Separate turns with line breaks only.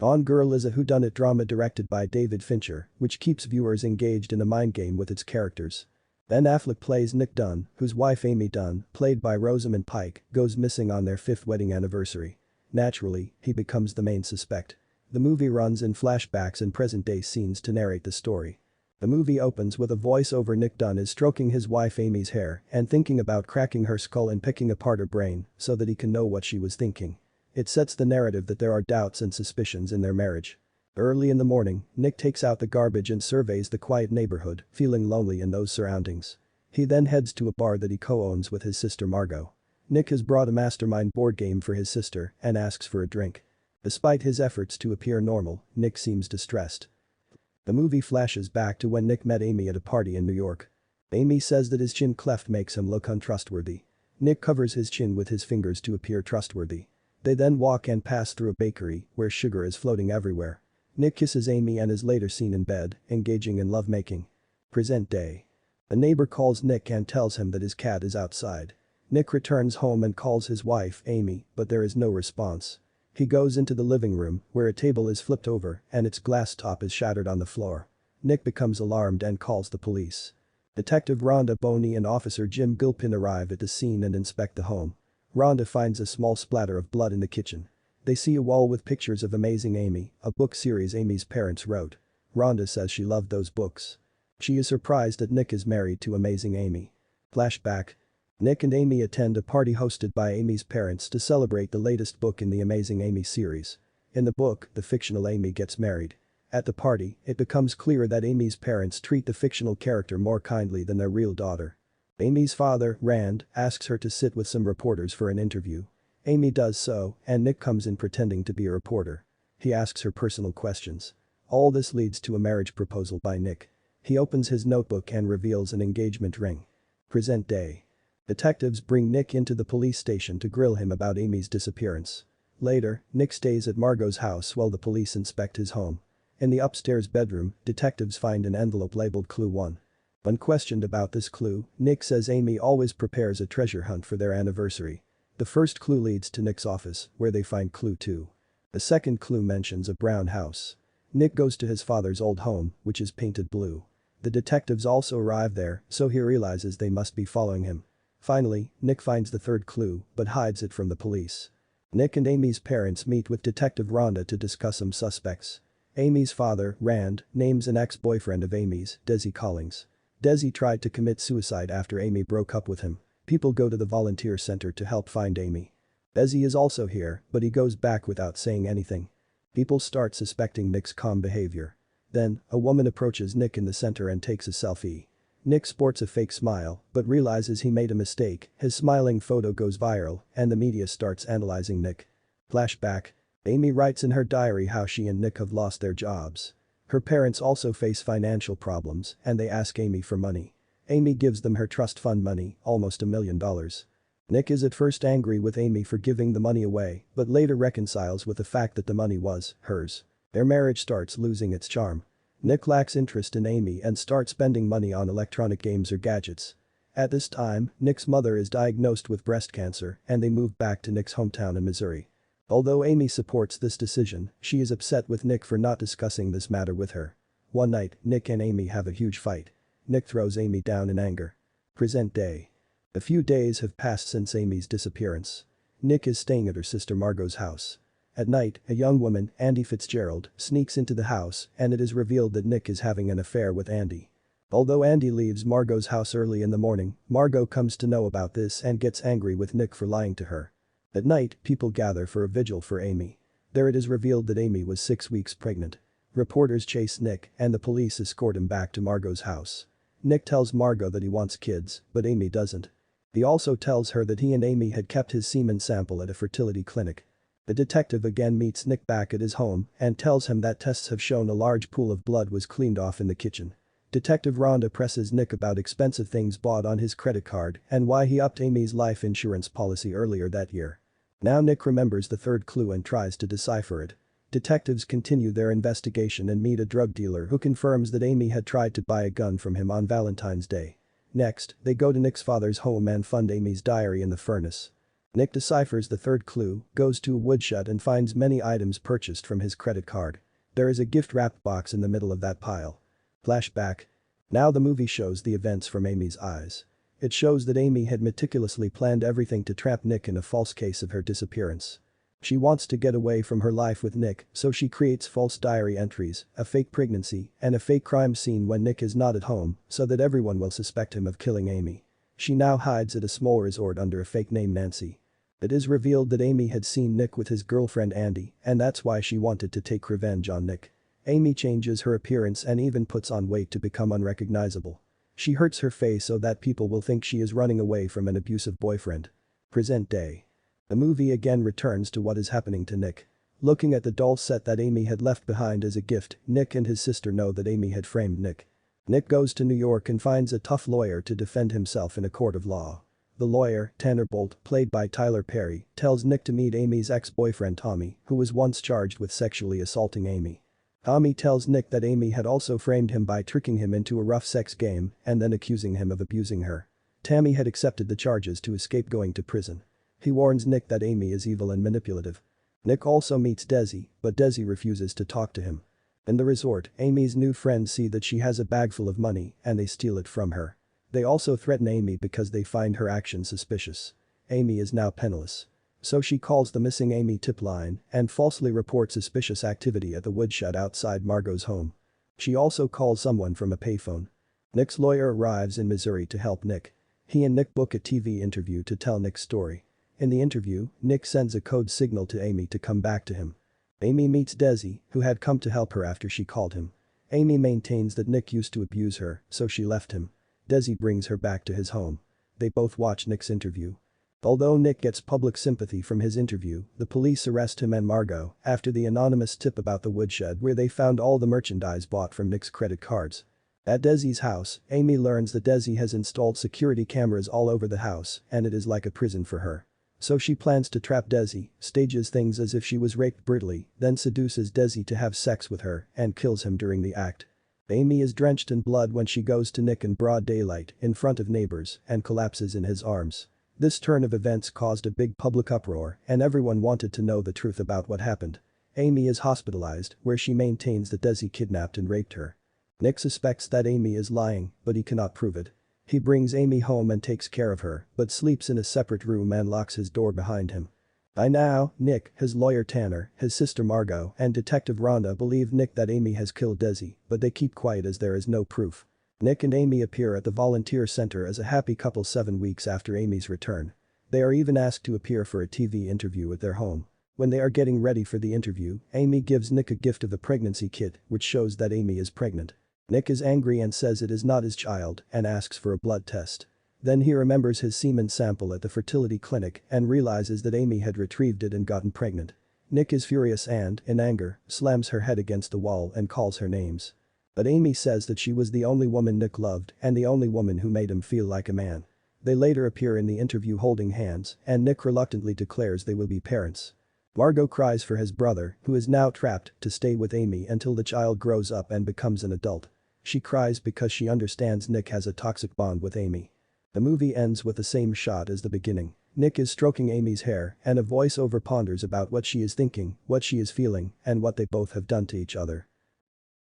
Gone Girl is a whodunit drama directed by David Fincher, which keeps viewers engaged in a mind game with its characters. Ben Affleck plays Nick Dunn, whose wife Amy Dunn, played by Rosamund Pike, goes missing on their 5th wedding anniversary. Naturally, he becomes the main suspect. The movie runs in flashbacks and present-day scenes to narrate the story. The movie opens with a voice-over. Nick Dunn is stroking his wife Amy's hair and thinking about cracking her skull and picking apart her brain so that he can know what she was thinking. It sets the narrative that there are doubts and suspicions in their marriage. Early in the morning, Nick takes out the garbage and surveys the quiet neighborhood, feeling lonely in those surroundings. He then heads to a bar that he co-owns with his sister Margot. Nick has brought a mastermind board game for his sister and asks for a drink. Despite his efforts to appear normal, Nick seems distressed. The movie flashes back to when Nick met Amy at a party in New York. Amy says that his chin cleft makes him look untrustworthy. Nick covers his chin with his fingers to appear trustworthy. They then walk and pass through a bakery where sugar is floating everywhere. Nick kisses Amy and is later seen in bed, engaging in lovemaking. Present day. A neighbor calls Nick and tells him that his cat is outside. Nick returns home and calls his wife, Amy, but there is no response. He goes into the living room, where a table is flipped over and its glass top is shattered on the floor. Nick becomes alarmed and calls the police. Detective Rhonda Boney and Officer Jim Gilpin arrive at the scene and inspect the home. Rhonda finds a small splatter of blood in the kitchen. They see a wall with pictures of Amazing Amy, a book series Amy's parents wrote. Rhonda says she loved those books. She is surprised that Nick is married to Amazing Amy. Flashback. Nick and Amy attend a party hosted by Amy's parents to celebrate the latest book in the Amazing Amy series. In the book, the fictional Amy gets married. At the party, it becomes clear that Amy's parents treat the fictional character more kindly than their real daughter. Amy's father, Rand, asks her to sit with some reporters for an interview. Amy does so, and Nick comes in pretending to be a reporter. He asks her personal questions. All this leads to a marriage proposal by Nick. He opens his notebook and reveals an engagement ring. Present day. Detectives bring Nick into the police station to grill him about Amy's disappearance. Later, Nick stays at Margot's house while the police inspect his home. In the upstairs bedroom, detectives find an envelope labeled Clue 1. When questioned about this clue, Nick says Amy always prepares a treasure hunt for their anniversary. The first clue leads to Nick's office, where they find Clue 2. The second clue mentions a brown house. Nick goes to his father's old home, which is painted blue. The detectives also arrive there, so he realizes they must be following him. Finally, Nick finds the third clue, but hides it from the police. Nick and Amy's parents meet with Detective Rhonda to discuss some suspects. Amy's father, Rand, names an ex-boyfriend of Amy's, Desi Collins. Desi tried to commit suicide after Amy broke up with him. People go to the volunteer center to help find Amy. Desi is also here, but he goes back without saying anything. People start suspecting Nick's calm behavior. Then, a woman approaches Nick in the center and takes a selfie. Nick sports a fake smile, but realizes he made a mistake. His smiling photo goes viral, and the media starts analyzing Nick. Flashback. Amy writes in her diary how she and Nick have lost their jobs. Her parents also face financial problems, and they ask Amy for money. Amy gives them her trust fund money, almost $1 million. Nick is at first angry with Amy for giving the money away, but later reconciles with the fact that the money was hers. Their marriage starts losing its charm. Nick lacks interest in Amy and starts spending money on electronic games or gadgets. At this time, Nick's mother is diagnosed with breast cancer and they move back to Nick's hometown in Missouri. Although Amy supports this decision, she is upset with Nick for not discussing this matter with her. One night, Nick and Amy have a huge fight. Nick throws Amy down in anger. Present day. A few days have passed since Amy's disappearance. Nick is staying at her sister Margot's house. At night, a young woman, Andy Fitzgerald, sneaks into the house and it is revealed that Nick is having an affair with Andy. Although Andy leaves Margot's house early in the morning, Margot comes to know about this and gets angry with Nick for lying to her. At night, people gather for a vigil for Amy. There it is revealed that Amy was 6 weeks pregnant. Reporters chase Nick and the police escort him back to Margot's house. Nick tells Margot that he wants kids, but Amy doesn't. He also tells her that he and Amy had kept his semen sample at a fertility clinic. The detective again meets Nick back at his home and tells him that tests have shown a large pool of blood was cleaned off in the kitchen. Detective Rhonda presses Nick about expensive things bought on his credit card and why he upped Amy's life insurance policy earlier that year. Now Nick remembers the third clue and tries to decipher it. Detectives continue their investigation and meet a drug dealer who confirms that Amy had tried to buy a gun from him on Valentine's Day. Next, they go to Nick's father's home and find Amy's diary in the furnace. Nick deciphers the third clue, goes to a woodshed and finds many items purchased from his credit card. There is a gift-wrapped box in the middle of that pile. Flashback. Now the movie shows the events from Amy's eyes. It shows that Amy had meticulously planned everything to trap Nick in a false case of her disappearance. She wants to get away from her life with Nick, so she creates false diary entries, a fake pregnancy, and a fake crime scene when Nick is not at home, so that everyone will suspect him of killing Amy. She now hides at a small resort under a fake name Nancy. It is revealed that Amy had seen Nick with his girlfriend Andy, and that's why she wanted to take revenge on Nick. Amy changes her appearance and even puts on weight to become unrecognizable. She hurts her face so that people will think she is running away from an abusive boyfriend. Present day. The movie again returns to what is happening to Nick. Looking at the doll set that Amy had left behind as a gift, Nick and his sister know that Amy had framed Nick. Nick goes to New York and finds a tough lawyer to defend himself in a court of law. The lawyer, Tanner Bolt, played by Tyler Perry, tells Nick to meet Amy's ex-boyfriend Tommy, who was once charged with sexually assaulting Amy. Tommy tells Nick that Amy had also framed him by tricking him into a rough sex game and then accusing him of abusing her. Tammy had accepted the charges to escape going to prison. He warns Nick that Amy is evil and manipulative. Nick also meets Desi, but Desi refuses to talk to him. In the resort, Amy's new friends see that she has a bag full of money and they steal it from her. They also threaten Amy because they find her actions suspicious. Amy is now penniless. So she calls the missing Amy tip line and falsely reports suspicious activity at the woodshed outside Margot's home. She also calls someone from a payphone. Nick's lawyer arrives in Missouri to help Nick. He and Nick book a TV interview to tell Nick's story. In the interview, Nick sends a code signal to Amy to come back to him. Amy meets Desi, who had come to help her after she called him. Amy maintains that Nick used to abuse her, so she left him. Desi brings her back to his home. They both watch Nick's interview. Although Nick gets public sympathy from his interview, the police arrest him and Margot after the anonymous tip about the woodshed where they found all the merchandise bought from Nick's credit cards. At Desi's house, Amy learns that Desi has installed security cameras all over the house and it is like a prison for her. So she plans to trap Desi, stages things as if she was raped brutally, then seduces Desi to have sex with her and kills him during the act. Amy is drenched in blood when she goes to Nick in broad daylight in front of neighbors and collapses in his arms. This turn of events caused a big public uproar and everyone wanted to know the truth about what happened. Amy is hospitalized, where she maintains that Desi kidnapped and raped her. Nick suspects that Amy is lying, but he cannot prove it. He brings Amy home and takes care of her, but sleeps in a separate room and locks his door behind him. By now, Nick, his lawyer Tanner, his sister Margot, and Detective Rhonda believe Nick that Amy has killed Desi, but they keep quiet as there is no proof. Nick and Amy appear at the volunteer center as a happy couple 7 weeks after Amy's return. They are even asked to appear for a TV interview at their home. When they are getting ready for the interview, Amy gives Nick a gift of a pregnancy kit, which shows that Amy is pregnant. Nick is angry and says it is not his child and asks for a blood test. Then he remembers his semen sample at the fertility clinic and realizes that Amy had retrieved it and gotten pregnant. Nick is furious and, in anger, slams her head against the wall and calls her names. But Amy says that she was the only woman Nick loved and the only woman who made him feel like a man. They later appear in the interview holding hands and Nick reluctantly declares they will be parents. Margot cries for his brother, who is now trapped, to stay with Amy until the child grows up and becomes an adult. She cries because she understands Nick has a toxic bond with Amy. The movie ends with the same shot as the beginning. Nick is stroking Amy's hair and a voiceover ponders about what she is thinking, what she is feeling, and what they both have done to each other.